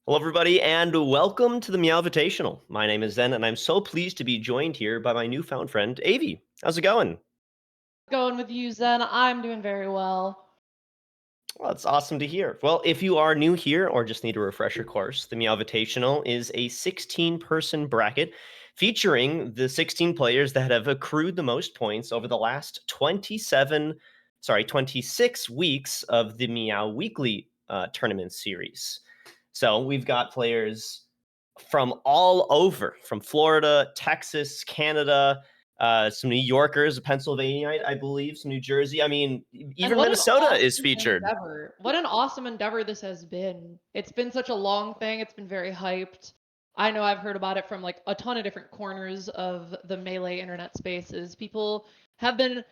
Hello, everybody, and welcome to the MEOWvitational. My name is Zen, and I'm so pleased to be joined here by my newfound friend, Avi. How's it going? Going with you, Zen. I'm doing very well. Well, it's awesome to hear. Well, if you are new here or just need a refresher course, the MEOWvitational is a 16-person bracket featuring the 16 players that have accrued the most points over the last 26 weeks of the Meow Weekly tournament series. So we've got players from all over, from Florida, Texas, Canada, some New Yorkers, a Pennsylvaniite, I believe, some New Jersey. I mean, And even what an Minnesota is awesome featured. endeavor. What an awesome endeavor this has been. It's been such a long thing. It's been very hyped. I know I've heard about it from like a ton of different corners of the Melee internet spaces. People have been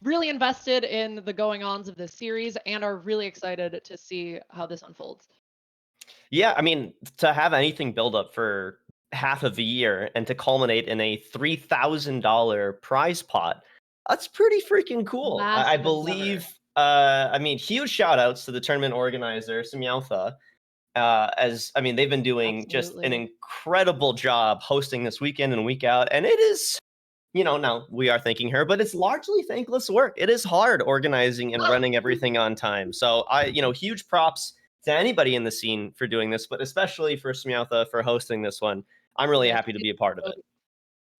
really invested in the going ons of this series and are really excited to see how this unfolds. Yeah, I mean, to have anything build up for half of a year and to culminate in a $3,000 prize pot, that's pretty freaking cool. I Massive endeavor. believe, I mean, huge shout outs to the tournament organizer, Samyaltha. As I mean, they've been doing just an Absolutely. incredible job hosting this weekend and week out. And it is, now we are thanking her, but it's largely thankless work. It is hard organizing and running everything on time. So huge props to anybody in the scene for doing this, but especially for Smyatha for hosting this one. I'm really Yes. happy to be a part of it.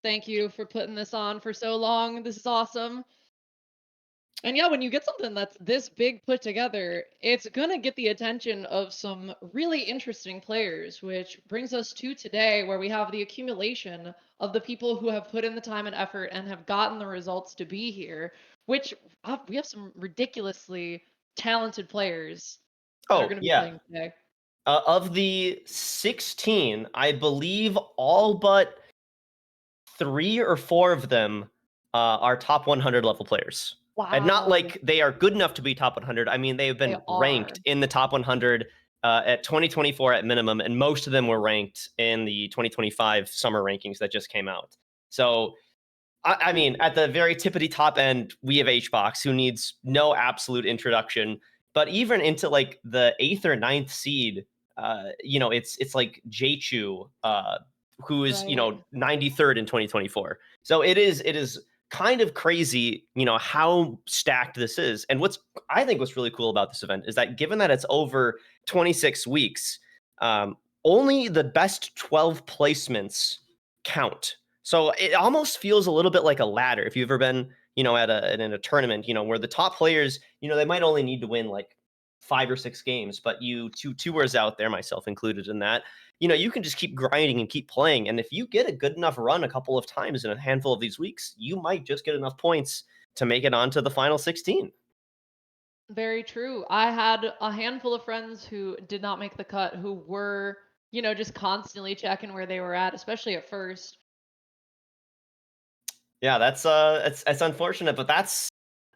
Thank you for putting this on for so long. This is awesome. And yeah, when you get something that's this big put together, it's going to get the attention of some really interesting players, which brings us to today, where we have the accumulation of the people who have put in the time and effort and have gotten the results to be here, which we have some ridiculously talented players that are Oh, going to be yeah. playing today. Of the 16, I believe all but 3 or 4 of them are top 100 level players. And not Wow, like they are good enough to be top 100. I mean, they have they been are. ranked in the top 100 at 2024 at minimum, and most of them were ranked in the 2025 summer rankings that just came out. So, I mean, at the very tippity top end, we have Hbox, who needs no absolute introduction. But even into like the 8th or 9th seed, it's like JChu, who is Right. 93rd in 2024. So it is kind of crazy, how stacked this is. And what's really cool about this event is that given that it's over 26 weeks, only the best 12 placements count. So it almost feels a little bit like a ladder. If you've ever been, in a tournament, where the top players, they might only need to win like 5 or 6 games, but you two tours out there, myself included in that, you can just keep grinding and keep playing. And if you get a good enough run a couple of times in a handful of these weeks, you might just get enough points to make it onto the final 16. Very true. I had a handful of friends who did not make the cut who were, just constantly checking where they were at, especially at first. Yeah, it's unfortunate, but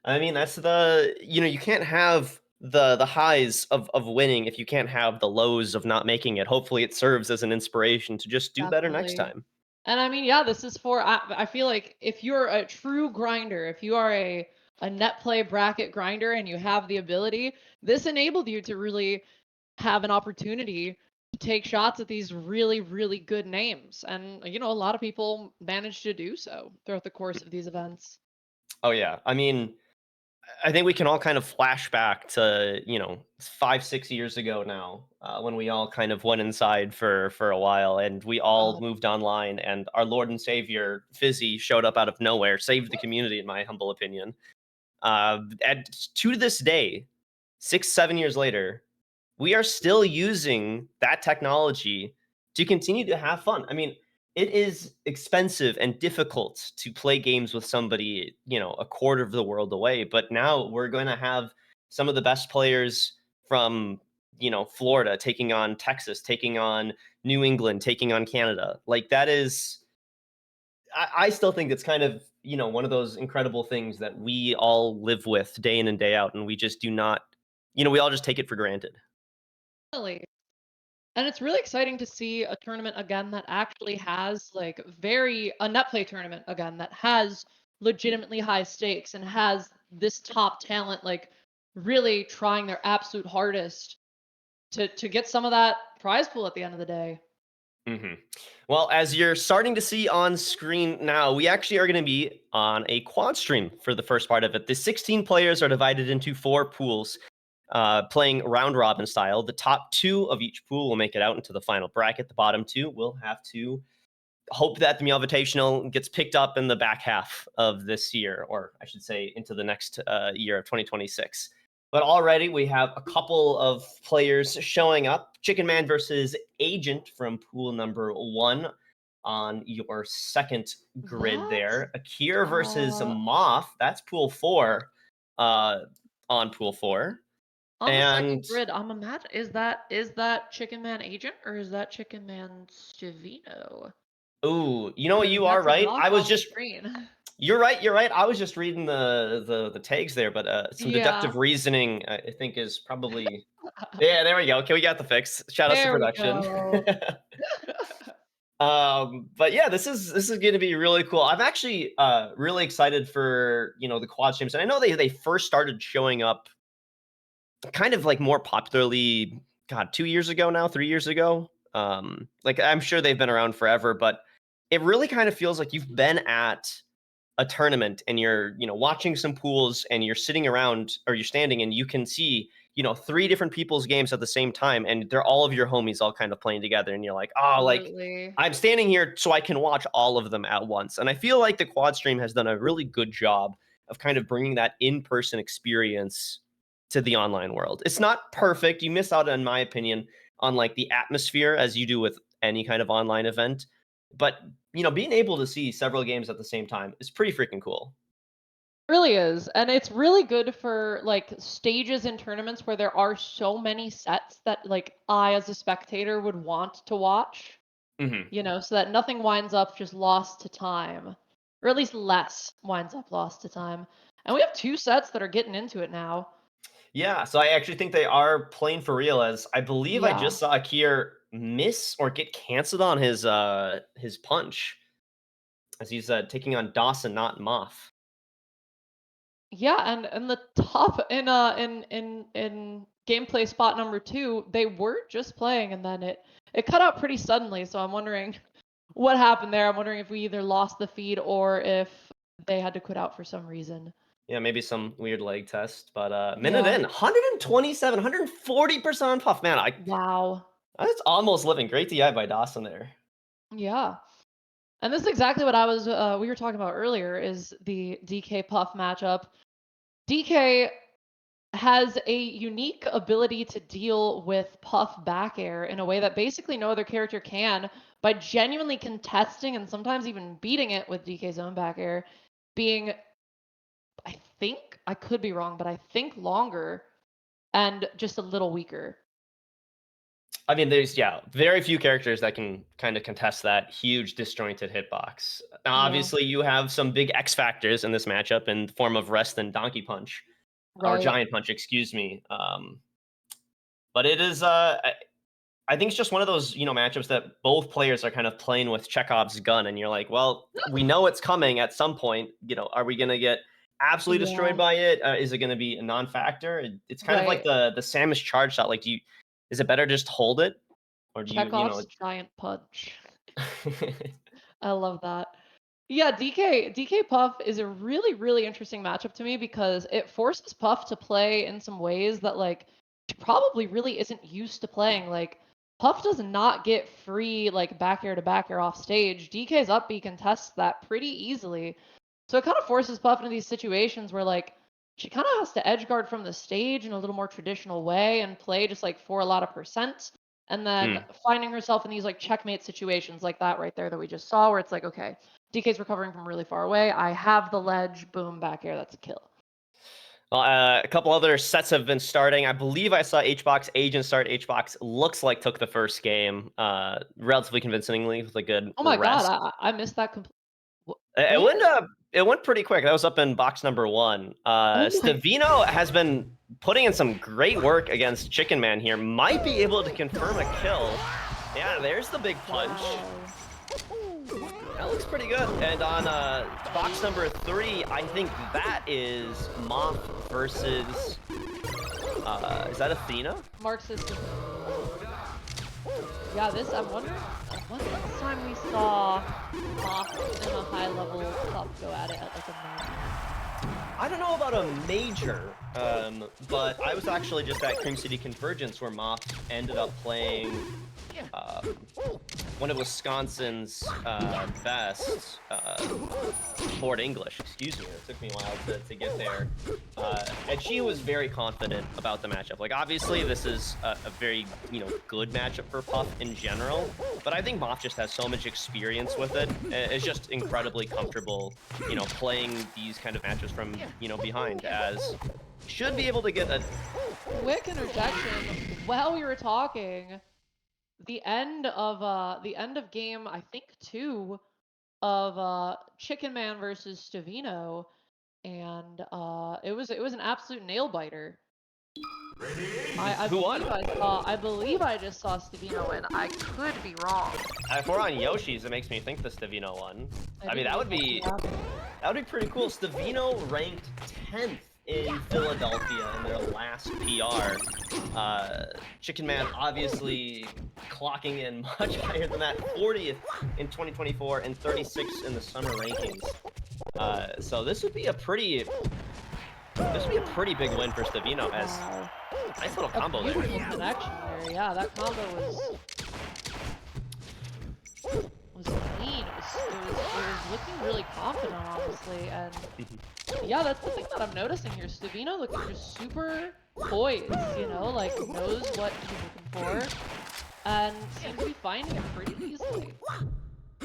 I mean, that's you can't have the highs of winning if you can't have the lows of not making it. Hopefully it serves as an inspiration to just do better next Definitely. time. And I mean, yeah, this is for I feel like if you're a true grinder, if you are a net play bracket grinder and you have the ability, this enabled you to really have an opportunity to take shots at these really, really good names. And a lot of people manage to do so throughout the course of these events. Oh yeah. I mean, I think we can all kind of flash back to 5, 6 years ago now, when we all kind of went inside for a while, and we all Uh, moved online, and our Lord and Savior Fizzy showed up out of nowhere, saved the community, in my humble opinion. And to this day, 6, 7 years later, we are still using that technology to continue to have fun. I mean, it is expensive and difficult to play games with somebody, a quarter of the world away. But now we're going to have some of the best players from, Florida taking on Texas, taking on New England, taking on Canada. Like that is, I still think it's kind of, one of those incredible things that we all live with day in and day out. And we just do not, we all just take it for granted. Definitely. And it's really exciting to see a tournament again that actually has like very a net play tournament again that has legitimately high stakes and has this top talent like really trying their absolute hardest to get some of that prize pool at the end of the day. Well, as you're starting to see on screen now, we actually are going to be on a quad stream for the first part of it. The 16 players are divided into 4 pools, playing round robin style. The top 2 of each pool will make it out into the final bracket. The bottom 2 will have to hope that the MEOWvitational gets picked up in the back half of this year, or I should say into the next year of 2026. But already we have a couple of players showing up. Chicken Man versus Agent from pool number 1 on your second grid there. Akir versus MOF, that's pool 4 on pool 4. On the second grid, I'm imagine is that Chicken Man Agent or is that Chicken Man Stevino? Ooh, you know what? You are right. I was just screen. You're right. You're right. I was just reading the tags there, but some deductive reasoning, I think, is probably. Yeah, there we go. Okay, we got the fix. Shout out to production. But yeah, this is going to be really cool. I'm actually really excited for the quad streams, and I know they first started showing up kind of like more popularly. God, 2 years ago now, 3 years ago. Like I'm sure they've been around forever, but it really kind of feels like you've been at a tournament and you're watching some pools and you're sitting around or you're standing and you can see 3 different people's games at the same time and they're all of your homies all kind of playing together and you're like, oh, like I'm standing here so I can watch all of them at once. And I feel like the quad stream has done a really good job of kind of bringing that in-person experience to the online world. It's not perfect. You miss out, in my opinion, on like the atmosphere as you do with any kind of online event, but being able to see several games at the same time is pretty freaking cool. It really is. And it's really good for like stages in tournaments where there are so many sets that like I as a spectator would want to watch. So that nothing winds up just lost to time. Or at least less winds up lost to time. And we have 2 sets that are getting into it now. Yeah, so I actually think they are playing for real, as I believe I just saw Akir miss or get canceled on his punch as he's taking on Dawson, not MOF. Yeah, and the top in gameplay spot number 2, they were just playing and then it cut out pretty suddenly, so I'm wondering what happened there. I'm wondering if we either lost the feed or if they had to quit out for some reason. Yeah, maybe some weird leg test, but minute in, 127, 140% on Puff. Man, wow. That's almost living. Great DI by Dawson there. Yeah. And this is exactly what we were talking about earlier is the DK Puff matchup. DK has a unique ability to deal with Puff back air in a way that basically no other character can by genuinely contesting and sometimes even beating it with DK's own back air, being, I think, I could be wrong, but I think longer and just a little weaker. I mean, there's very few characters that can kind of contest that huge disjointed hitbox. Now, obviously, you have some big X factors in this matchup in the form of Rest and Donkey Punch, or Giant Punch, excuse me. But it is, I think it's just one of those matchups that both players are kind of playing with Chekhov's gun, and you're like, well, we know it's coming at some point. Are we gonna get absolutely destroyed by it? Is it gonna be a non-factor? It's kind of like the Samus charge shot. Like, is it better just hold it, or do Chekhov's Giant Punch. I love that. Yeah, DK Puff is a really, really interesting matchup to me because it forces Puff to play in some ways that like she probably really isn't used to playing. Like Puff does not get free like back air to back air off stage. DK's up B contests that pretty easily. So it kind of forces Puff into these situations where like she kind of has to edge guard from the stage in a little more traditional way and play just like for a lot of percent. And then finding herself in these like checkmate situations like that right there that we just saw where it's like, okay, DK's recovering from really far away. I have the ledge. Boom, back air. That's a kill. Well, a couple other sets have been starting. I believe I saw Hbox Agent start. Hbox looks like took the first game relatively convincingly with a good Oh my rest. god, I missed that completely. It went pretty quick. That was up in box number 1. Stevino has been putting in some great work against Chicken Man here. Might be able to confirm a kill. Yeah, there's the big punch. That looks pretty good. And on box number 3, I think that is MOF versus... is that Athena? Mark system. Yeah, I'm wondering when's the last time we saw MOF and a high-level club go at it at like a major? I don't know about a major, but I was actually just at Cream City Convergence where MOF ended up playing one of Wisconsin's best board English. Excuse me, it took me a while to get there. And she was very confident about the matchup. Like, obviously, this is a very, good matchup for Puff in general, but I think MOF just has so much experience with it. It's just incredibly comfortable, playing these kind of matches from, behind, as should be able to get a quick interjection. While we were talking, the end of game, I think 2 of Chicken Man versus Stevino, and it was an absolute nail biter. Who won? I believe I just saw Stevino win. I could be wrong. If we're on Yoshi's, it makes me think the Stevino won. I mean, that would be pretty cool. Stevino ranked 10th in Philadelphia in their last PR. Chicken Man obviously clocking in much higher than that, 40th in 2024 and 36th in the summer rankings. So this would be a pretty big win for Stevino. As nice little combo there. Beautiful connection there. Yeah, that combo was clean. It was looking really confident, honestly, and yeah, that's the thing that I'm noticing here. Stevino looking just super poised, like knows what he's looking for, and seems to be finding it pretty easily.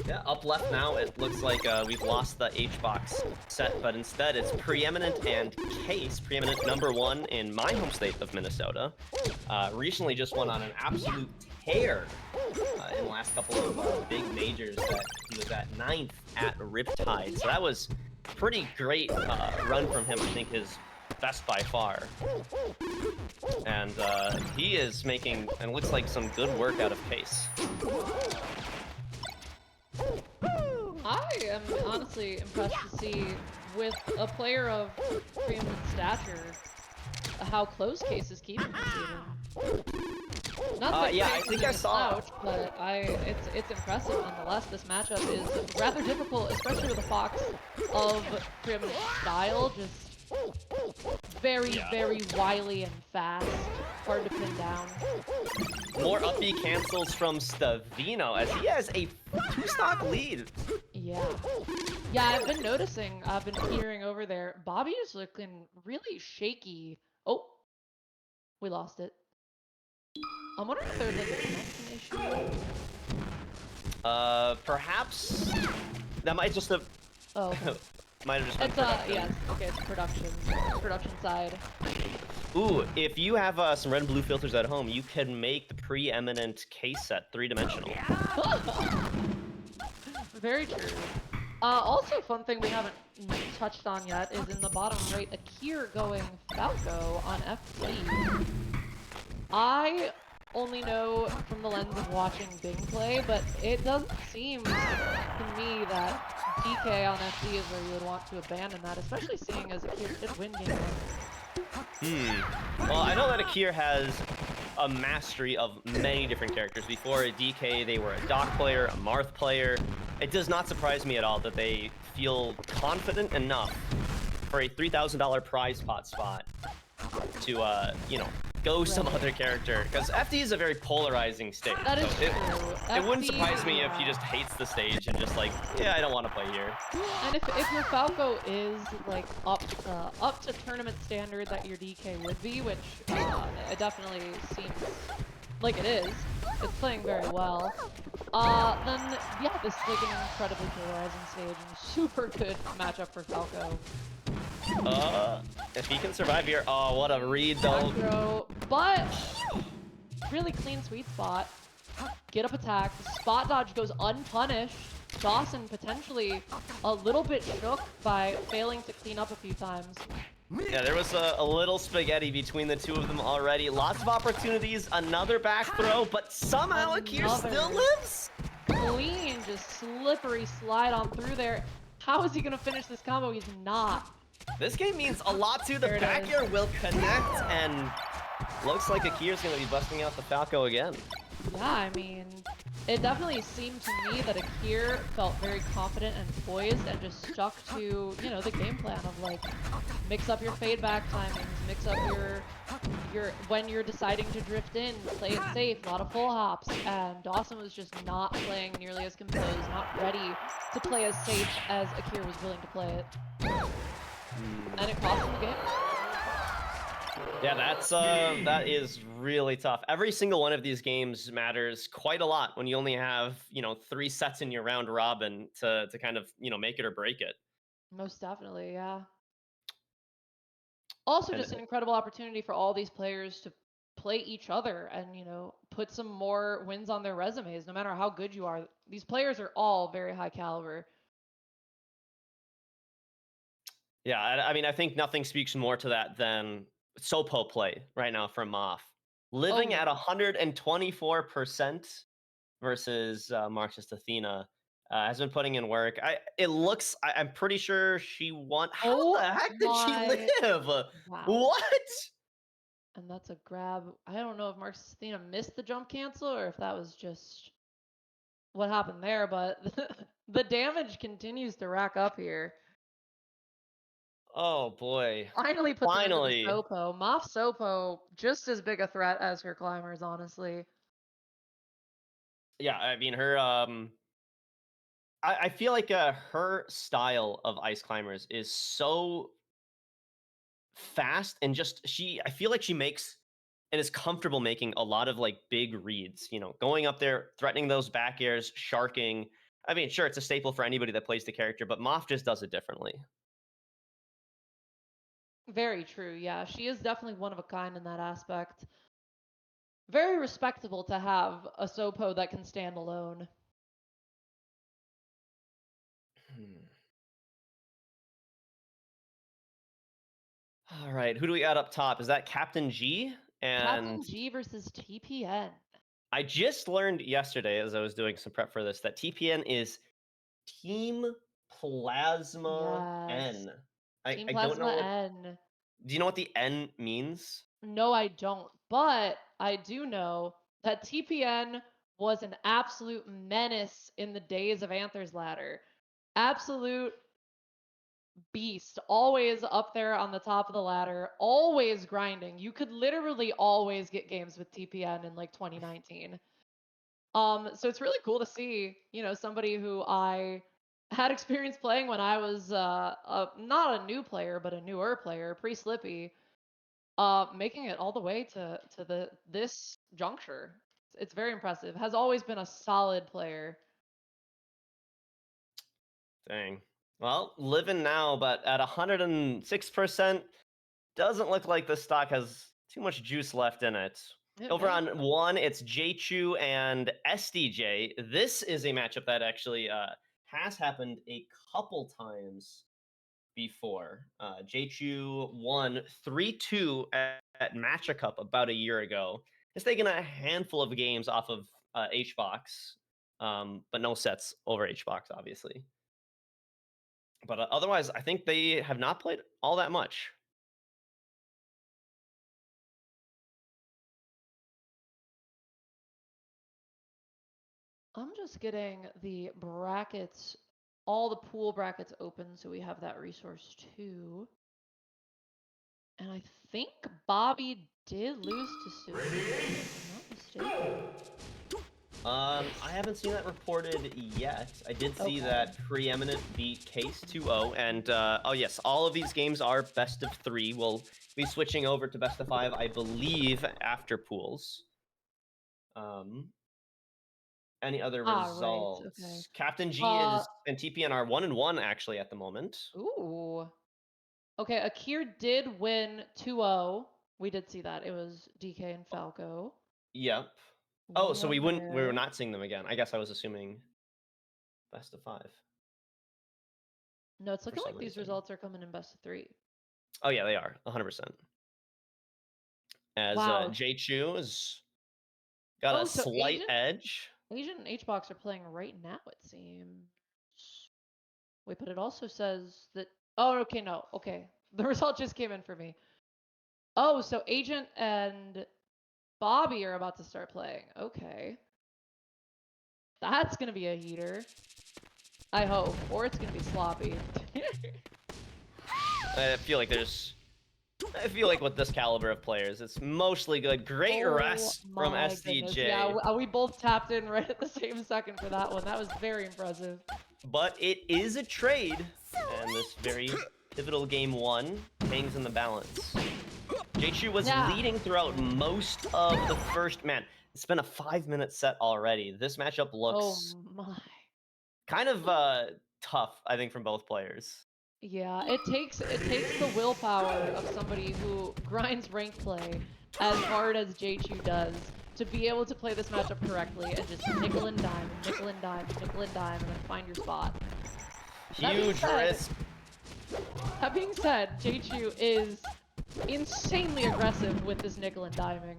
Yeah, up left now, it looks like we've lost the Hbox set, but instead it's Preeminent and Case, Preeminent #1 in my home state of Minnesota. Recently just went on an absolute tear in the last couple of big majors that he was at 9th at Riptide. So that was pretty great run from him, I think his best by far. And he is making, and looks like, some good work out of Case. I am honestly impressed to see, with a player of preeminent stature, how close Case is keeping this even. Not that yeah, I think I saw. Slouch, but it's impressive nonetheless. This matchup is rather difficult, especially with a Fox of preeminent style, just very wily and fast, hard to pin down. More up B cancels from Stevino as he has a 2-stock lead. Yeah, I've been noticing, I've been peering over there. Bobby is looking really shaky. Oh, we lost it. I'm wondering if there's like a connection issue. Perhaps that might just have. Oh, okay. Might have just been. Yes. Okay, it's production side. Ooh, if you have some red and blue filters at home, you can make the preeminent Case set 3-dimensional. Very true. Also, fun thing we haven't touched on yet is in the bottom right, Akir going Falco on FD. I only know from the lens of watching Bing play, but it doesn't seem to me that DK on FD is where you would want to abandon that, especially seeing as Akir did win game 1. Well, I know that Akir has a mastery of many different characters. Before a DK, they were a Doc player, a Marth player. It does not surprise me at all that they feel confident enough for a $3,000 prize pot spot to, go some other character. Because FD is a very polarizing stage. That is true. It wouldn't surprise me if he just hates the stage and just like, yeah, I don't want to play here. And if your Falco is like up to tournament standard that your DK would be, which it definitely seems like it is, it's playing very well. Then yeah, this is like an incredibly polarizing stage and super good matchup for Falco. If he can survive here, oh, what a read though. Macro, but really clean sweet spot. Get up attack. Spot dodge goes unpunished. Dawson potentially a little bit shook by failing to clean up a few times. Yeah, there was a little spaghetti between the two of them already. Lots of opportunities, another back throw, but somehow Akir still lives. Clean, just slippery slide on through there. How is he gonna finish this combo? He's not. This game means a lot to the back air will connect, and looks like Akir's gonna be busting out the Falco again. Yeah, I mean, it definitely seemed to me that Akir felt very confident and poised and just stuck to, you know, the game plan of like mix up your fade back timings, mix up your when you're deciding to drift in, play it safe, a lot of full hops, and Dawson was just not playing nearly as composed, not ready to play as safe as Akir was willing to play it. And it cost him the game. Yeah, that is really tough. Every single one of these games matters quite a lot when you only have, 3 sets in your round robin to kind of, make it or break it. Most definitely, yeah. Also, And just an incredible opportunity for all these players to play each other and, you know, put some more wins on their resumes, no matter how good you are. These players are all very high caliber. yeah, I mean, I think nothing speaks more to that than Sopo play right now from MOF. Oh, Living at yeah. 124% versus Marxist Athena has been putting in work. I'm pretty sure she won. How Oh the heck did she my, live? wow. What? And that's a grab. I don't know if Marcus Athena missed the jump cancel or if that was just what happened there, but the damage continues to rack up here. Oh boy. Finally puts an end to the Finally. Sopo. Moff Sopo, just as big a threat as her climbers, honestly. Yeah, I mean her I feel like her style of ice climbers is so fast and just I feel like she makes and is comfortable making a lot of like big reads, going up there, threatening those back airs, sharking. I mean, sure, it's a staple for anybody that plays the character, but Moff just does it differently. Very true. Yeah, she is definitely one of a kind in that aspect. Very respectable to have a Sopo that can stand alone. Hmm. All right, who do we got up top? Is that Captain G? Captain And G versus TPN. I just learned yesterday as I was doing some prep for this that TPN is Team Plasma Yes. N. Team I don't know Plasma what. N. Do you know what the N means? No, I don't. But I do know that TPN was an absolute menace in the days of Anthers Ladder. Absolute beast, always up there on the top of the ladder, always grinding. You could literally always get games with TPN in like 2019. So it's really cool to see, you know, somebody who I had experience playing when I was not a new player, but a newer player, pre-Slippy, making it all the way to this juncture. It's very impressive. Has always been a solid player. Dang. Well, living now, but at 106%, doesn't look like the stock has too much juice left in it. It Over may. on one, it's JChu and SDJ. This is a matchup that actually has happened a couple times before. JChu won 3-2 at Matcha Cup about a year ago. It's taken a handful of games off of Hbox, but no sets over Hbox, obviously. But otherwise, I think they have not played all that much. I'm just getting the brackets, all the pool brackets open, so we have that resource too. And I think Bobby did lose to Suki, if I'm not mistaken. I haven't seen that reported yet. I did see Okay. that Preeminent beat Case 2-0, and oh yes, all of these games are best of 3. We'll be switching over to best of 5, I believe, after pools. Any other Ah, right. Okay. results? Captain G Uh, is and TPN are 1-1 actually at the moment. ooh. Okay, Akir did win 2-0. We did see that. It was DK and Falco. Yep. Oh, so 1-1 we were there. not seeing them again. I guess I was assuming best of 5 No, it's for looking some like these reason. results are coming in best of 3. Oh yeah, they are 100%. As Wow. JChu has got a Oh, so slight edge. Asian and Hbox are playing right now, it seems. Wait, but it also says that. Oh, okay, no. Okay. The result just came in for me. Oh, so Agent and Bobby are about to start playing. Okay. That's gonna be a heater. I hope. Or it's gonna be sloppy. I feel like with this caliber of players, it's mostly good. Great rest from my goodness. SDJ. Yeah, we both tapped in right at the same second for that one. That was very impressive. But it is a trade, and this very pivotal game 1 hangs in the balance. JChu was leading throughout most of the first. Man, it's been a 5-minute set already. This matchup looks kind of tough, I think, from both players. Yeah, it takes the willpower of somebody who grinds ranked play as hard as JChu does to be able to play this matchup correctly and just nickel and dime, nickel and dime, nickel and dime, and then find your spot. Huge risk. That being said, JChu is insanely aggressive with this nickel and diming.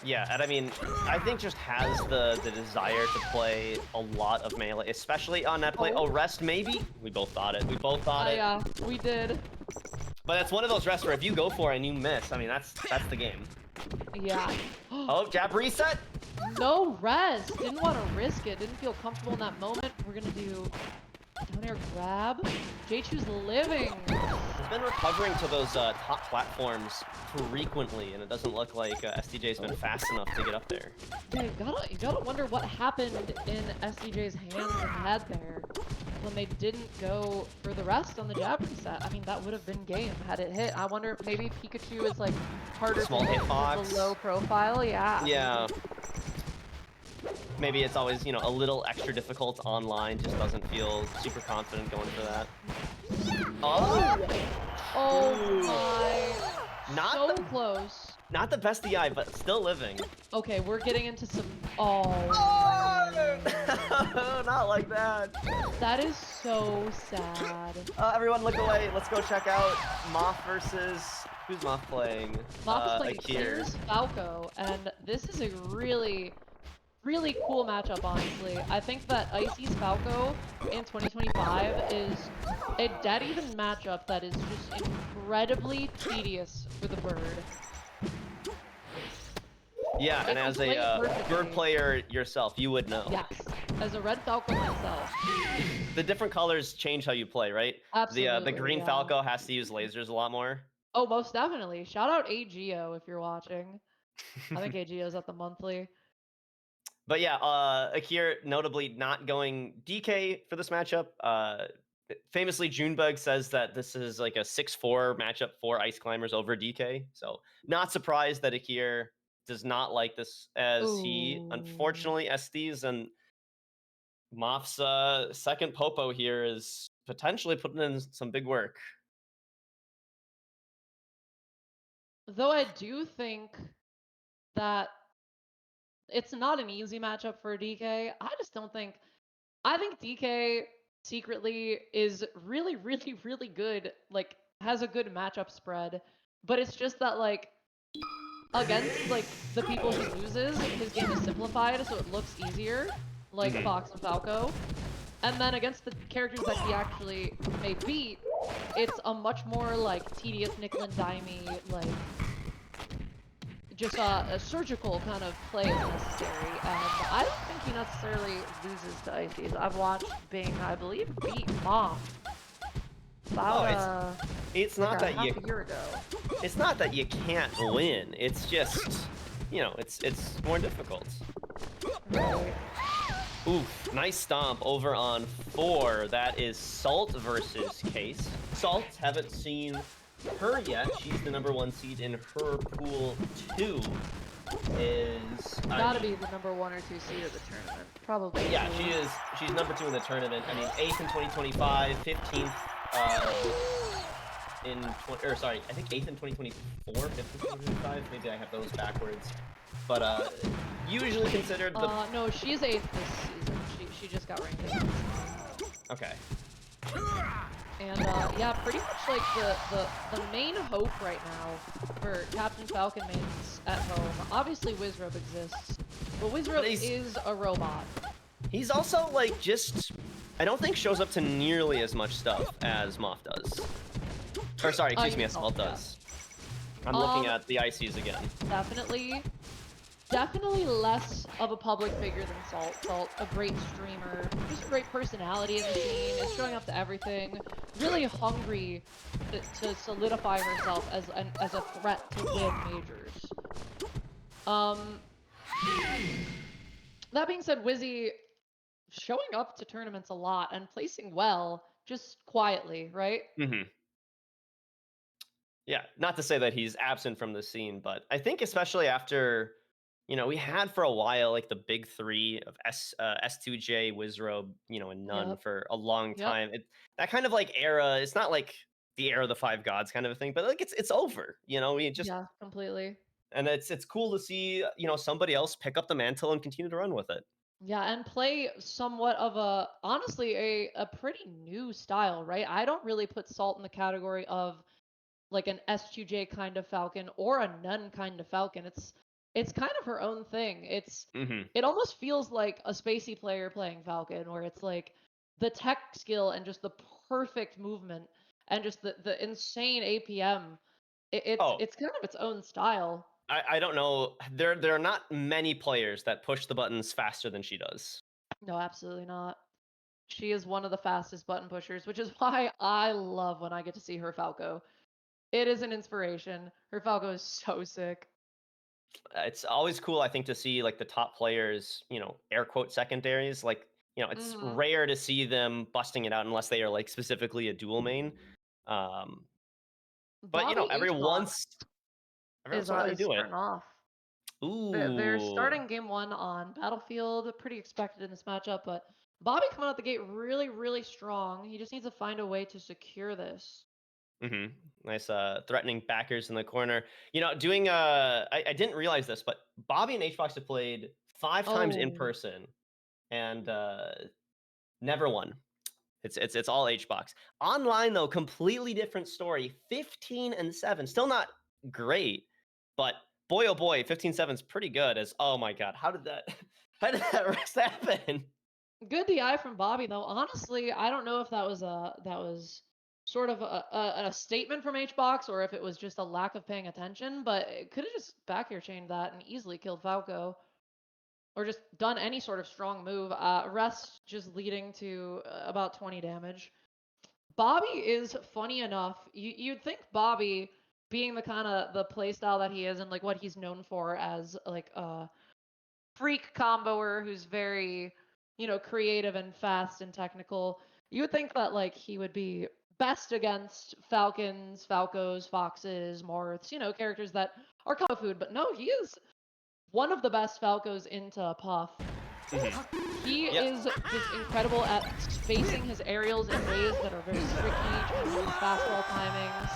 Yeah, and I mean, I think just has the desire to play a lot of melee, especially on net play. Oh, rest maybe? We both thought it. We both thought it. Yeah, we did. But it's one of those rests where if you go for it and you miss, I mean, that's the game. Yeah. Oh, jab reset? No rest. Didn't want to risk it. Didn't feel comfortable in that moment. We're going to do down air grab. JChu's living. He's been recovering to those top platforms frequently, and it doesn't look like SDJ's been fast enough to get up there. Yeah, you gotta wonder what happened in SDJ's hands and head there when they didn't go for the rest on the jab reset. I mean, that would have been game had it hit. I wonder if maybe Pikachu is like harder small to hit hitbox. with the low profile. Yeah. Yeah. Maybe it's always, you know, a little extra difficult online, just doesn't feel super confident going for that. Oh! Oh my. Not so close. Not the best DI, but still living. Okay, we're getting into some... Not like that. That is so sad. Everyone look away. Let's go check out MOF versus... Who's MOF playing? MOF is playing Falco, and this is a really cool matchup, honestly. I think that Icy's Falco in 2025 is a dead even matchup that is just incredibly tedious for the bird. Yeah, and as a bird player yourself, you would know. Yes, as a red Falco myself. The different colors change how you play, right? Absolutely. The green Falco has to use lasers a lot more. Oh, most definitely. Shout out AGO if you're watching. I think AGO's at the monthly. But yeah, Akir notably not going DK for this matchup. Famously, Junebug says that this is like a 6-4 matchup for Ice Climbers over DK. So not surprised that Akir does not like this, as he unfortunately SDs, and MOF's second Popo here is potentially putting in some big work. Though I do think that it's not an easy matchup for DK. I just don't think... I think DK secretly is really good, like, has a good matchup spread. But it's just that, like, against, like, the people he loses, his game is simplified, so it looks easier, like Fox and Falco. And then against the characters that he actually may beat, it's a much more, like, tedious nickel and dimey, like... just a surgical kind of play is necessary. I don't think he necessarily loses to Ices. I've watched Bing, I believe, beat MOF about it's not that half a year ago. It's not that you can't win. It's just, you know, it's more difficult. Right. Oof, nice stomp over on 4. That is Salt versus Case. Salt, haven't seen her yet. She's the #1 seed in her pool 2. Is gotta be the #1 or 2 seed of the tournament, probably. Yeah, she is. She's #2 in the tournament. I mean, 8th in 2025, 15th I think 8th in 2024, 5th in 2025. Maybe I have those backwards. But usually considered the. No, she is 8th this season. She just got ranked 8th. Okay. And yeah, pretty much like the main hope right now for Captain Falcon mains at home. Obviously Wizrobe exists, but Wizrobe is a robot. He's also like just, I don't think shows up to nearly as much stuff as MOF does. Or sorry, excuse me, as Salt does. I'm looking at the ICs again. Definitely less of a public figure than Salt. Salt, a great streamer, just a great personality in the scene, is showing up to everything, really hungry to solidify herself as a threat to win majors. That being said, Wizzy showing up to tournaments a lot and placing well, just quietly, right? Mm-hmm. Yeah, not to say that he's absent from the scene, but I think especially after, we had for a while like the big three of S2J, Wizrobe, and None Yep. for a long Yep. time. That kind of like era, it's not like the era of the five gods kind of a thing, but like it's over, we just Yeah, completely. and it's cool to see, somebody else pick up the mantle and continue to run with it. Yeah, and play somewhat of honestly, a pretty new style, right? I don't really put Salt in the category of like an S2J kind of Falcon or a None kind of Falcon. It's kind of her own thing. It almost feels like a spacey player playing Falcon, where it's like the tech skill and just the perfect movement and just the insane APM. It's kind of its own style. I don't know. There are not many players that push the buttons faster than she does. No, absolutely not. She is one of the fastest button pushers, which is why I love when I get to see her Falco. It is an inspiration. Her Falco is so sick. It's always cool, I think, to see like the top players, air quote secondaries. Like, it's rare to see them busting it out unless they are like specifically a dual main. But every once in a while they do it. Off. Ooh. They're starting game 1 on Battlefield. Pretty expected in this matchup, but Bobby coming out the gate really, really strong. He just needs to find a way to secure this. Nice threatening backers in the corner. Doing I didn't realize this, but Bobby and Hbox have played 5 times in person and never won. It's all Hbox. Online though, completely different story. 15-7. Still not great, but boy oh boy, 15-7 is pretty good. Oh my god, how did that rest happen? Good DI from Bobby though. Honestly, I don't know if that was sort of a statement from Hbox or if it was just a lack of paying attention, but it could have just back air chained that and easily killed Falco. Or just done any sort of strong move. Rest just leading to about 20 damage. Bobby is funny enough. You'd think Bobby, being the kind of the playstyle that he is and like what he's known for as like a freak comboer who's very, creative and fast and technical, you would think that like he would be best against Falcons, Falcos, Foxes, Morths, characters that are combo food. But no, he is one of the best Falcos into Puff. He is just incredible at spacing his aerials in ways that are very tricky, to use fastball timings,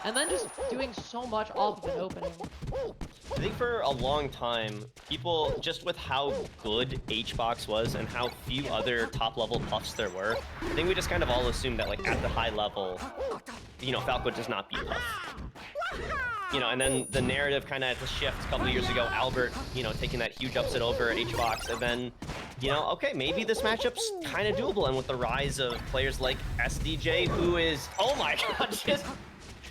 and then just doing so much off of an opening. I think for a long time, people, just with how good Hbox was and how few other top-level Puffs there were, I think we just kind of all assumed that, like, at the high level, Falco does not beat Puff. And then the narrative kind of had to shift a couple of years ago. Albert, taking that huge upset over Hbox, and then, okay, maybe this matchup's kind of doable. And with the rise of players like SDJ, who is, oh my god, just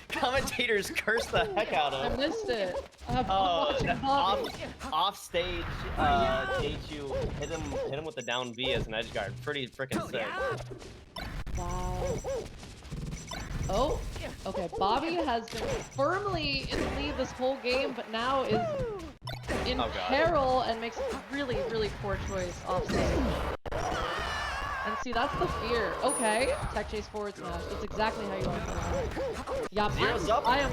commentators curse the heck out of. I missed it. Off stage, JChu hit him with the down B as an edge guard. Pretty freaking sick. Wow. Oh, okay. Bobby has been firmly in the lead this whole game, but now is in peril and makes a really, really poor choice off stage. And see, that's the fear. Okay, tech chase forward smash. That's exactly how you want to play it. Yeah, I am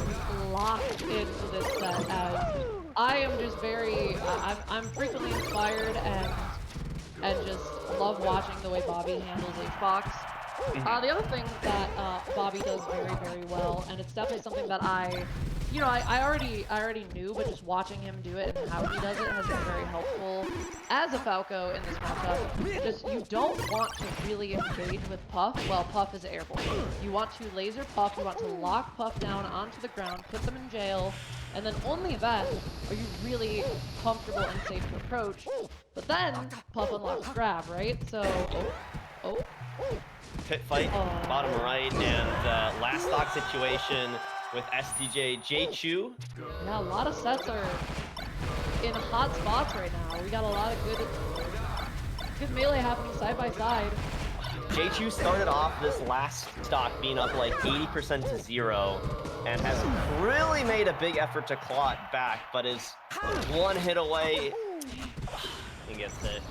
locked into this set as I am just very, I'm frequently inspired and just love watching the way Bobby handles Hbox. The other thing that Bobby does very, very well, and it's definitely something that I already knew, but just watching him do it and how he does it has been very helpful as a Falco in this matchup. Just, you don't want to really engage with Puff while Puff is airborne. You want to laser Puff, you want to lock Puff down onto the ground, put them in jail, and then only then are you really comfortable and safe to approach. But then, Puff unlocks grab, right? So, Pit fight, bottom right, and last stock situation with SDJ. JChu Yeah, a lot of sets are in hot spots right now. We got a lot of good melee happening side by side. JChu started off this last stock being up like 80% to 0 and has really made a big effort to claw it back, but is one hit away. He gets it.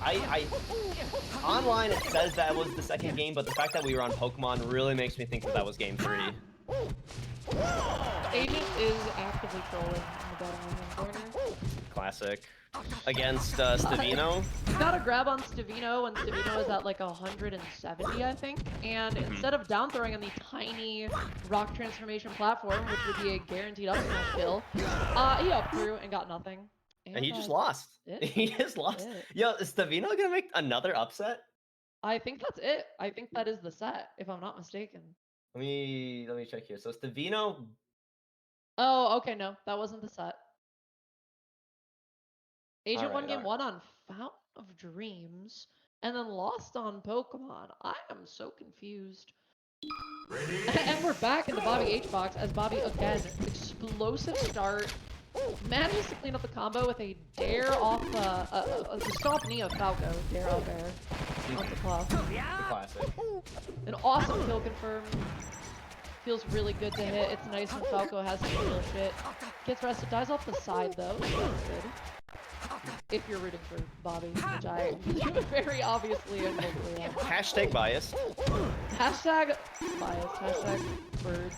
Online it says that was the second game, but the fact that we were on Pokemon really makes me think that that was game 3. Agent is actively trolling in the bottom right-hand corner. Classic. Against Stevino. Got a grab on Stevino when Stevino is at like 170, I think. And instead of down throwing on the tiny rock transformation platform, which would be a guaranteed up smash kill, he up threw and got nothing. And he just lost. He just lost. It. Yo, is Stevino gonna make another upset? I think that's it. I think that is the set, if I'm not mistaken. Let me check here. So Stevino. Oh, okay, no, that wasn't the set. Agent won game right. 1 on Fountain of Dreams, and then lost on Pokemon. I am so confused. And we're back in the Bobby Hbox as Bobby, again, explosive start. Manages to clean up the combo with a dare off, a stomp knee of Falco, dare off air. On the claw. Classic. An awesome kill confirmed. Feels really good to hit. It's nice when Falco has some real shit. Gets rested, dies off the side though, so that's good. If you're rooting for Bobby, which I very obviously am hopefully am. Hashtag biased. Hashtag biased. Hashtag birds.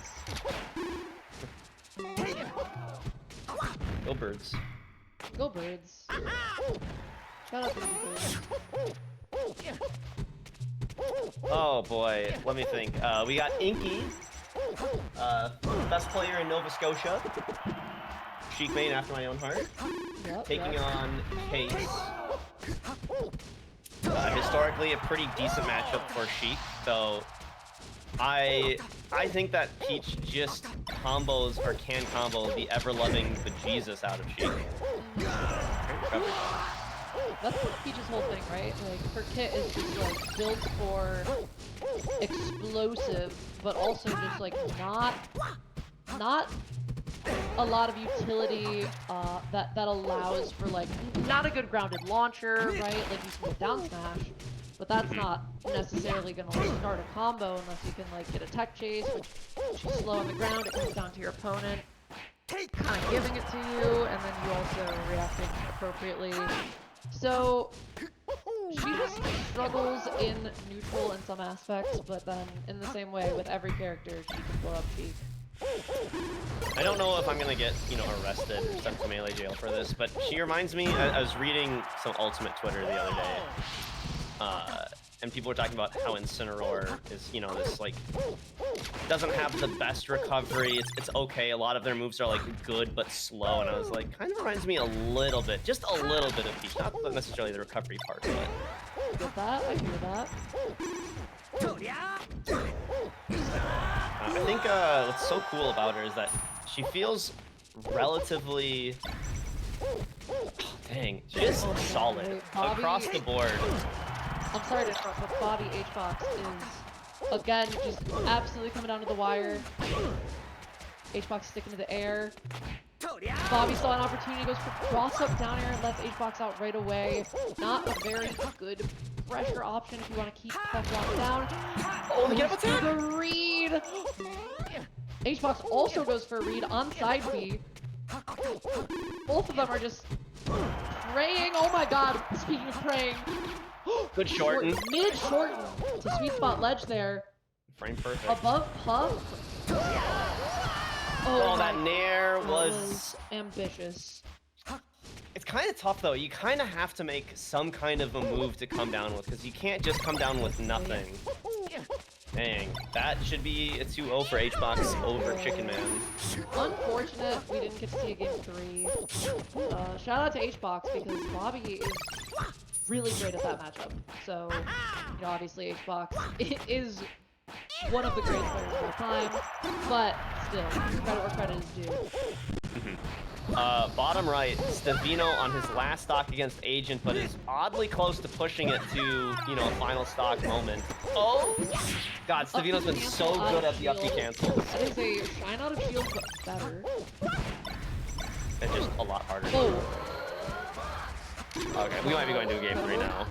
Go birds. Go birds. Shout out to the birds. Oh boy, let me think. We got Inky, best player in Nova Scotia. Sheik main after my own heart. Taking on Case. Historically, a pretty decent matchup for Sheik, though I think that Peach just combos or can combo the ever-loving bejesus out of Sheik. That's Peach's whole thing, right? Like, her kit is just like built for explosive, but also just like not a lot of utility that allows for like not a good grounded launcher, right? Like you can go down smash, but that's not necessarily gonna like, start a combo unless you can like get a tech chase, which she's slow on the ground. It comes down to your opponent kind of giving it to you, and then you also reacting appropriately. So she just struggles in neutral in some aspects, but then in the same way with every character, she can blow up Sheik. I don't know if I'm gonna get, arrested or sent to melee jail for this, but she reminds me, I was reading some Ultimate Twitter the other day, and people were talking about how Incineroar is, this, like, doesn't have the best recovery, it's okay, a lot of their moves are, like, good but slow, and I was like, kind of reminds me a little bit, just a little bit of Peach, not necessarily the recovery part, but... Get that? I hear that. I think what's so cool about her is that she feels relatively, just solid across the board. I'm sorry to interrupt, but Bobby Hbox is, again, just absolutely coming down to the wire. Hbox sticking to the air. Bobby saw an opportunity, goes for cross-up down air, lets Hbox out right away. Not a very good pressure option if you want to keep Puff locked down. Oh, get up attack! The read! Hbox also goes for a read on side B. Both of them are just praying. Oh my god, speaking of praying. Good shorten. Mid-shorten to sweet spot ledge there. Frame perfect. Above Puff. Oh, that nair was ambitious. It's kind of tough though. You kind of have to make some kind of a move to come down with, because you can't just come down with nothing. Dang, that should be a 2-0 for Hbox over Chicken Man. Unfortunate we didn't get to see a game 3. Shout out to Hbox because Bobby is really great at that matchup. So, obviously Hbox is one of the greatest players of all time, but still, credit where credit is due. Bottom right, Stevino on his last stock against Agent, but is oddly close to pushing it to, a final stock moment. Oh! God, Stevino's been so good at the up B cancels. That is a shine out of shield, but better. It's just a lot harder. Oh. Okay, we might be going to game 3 now.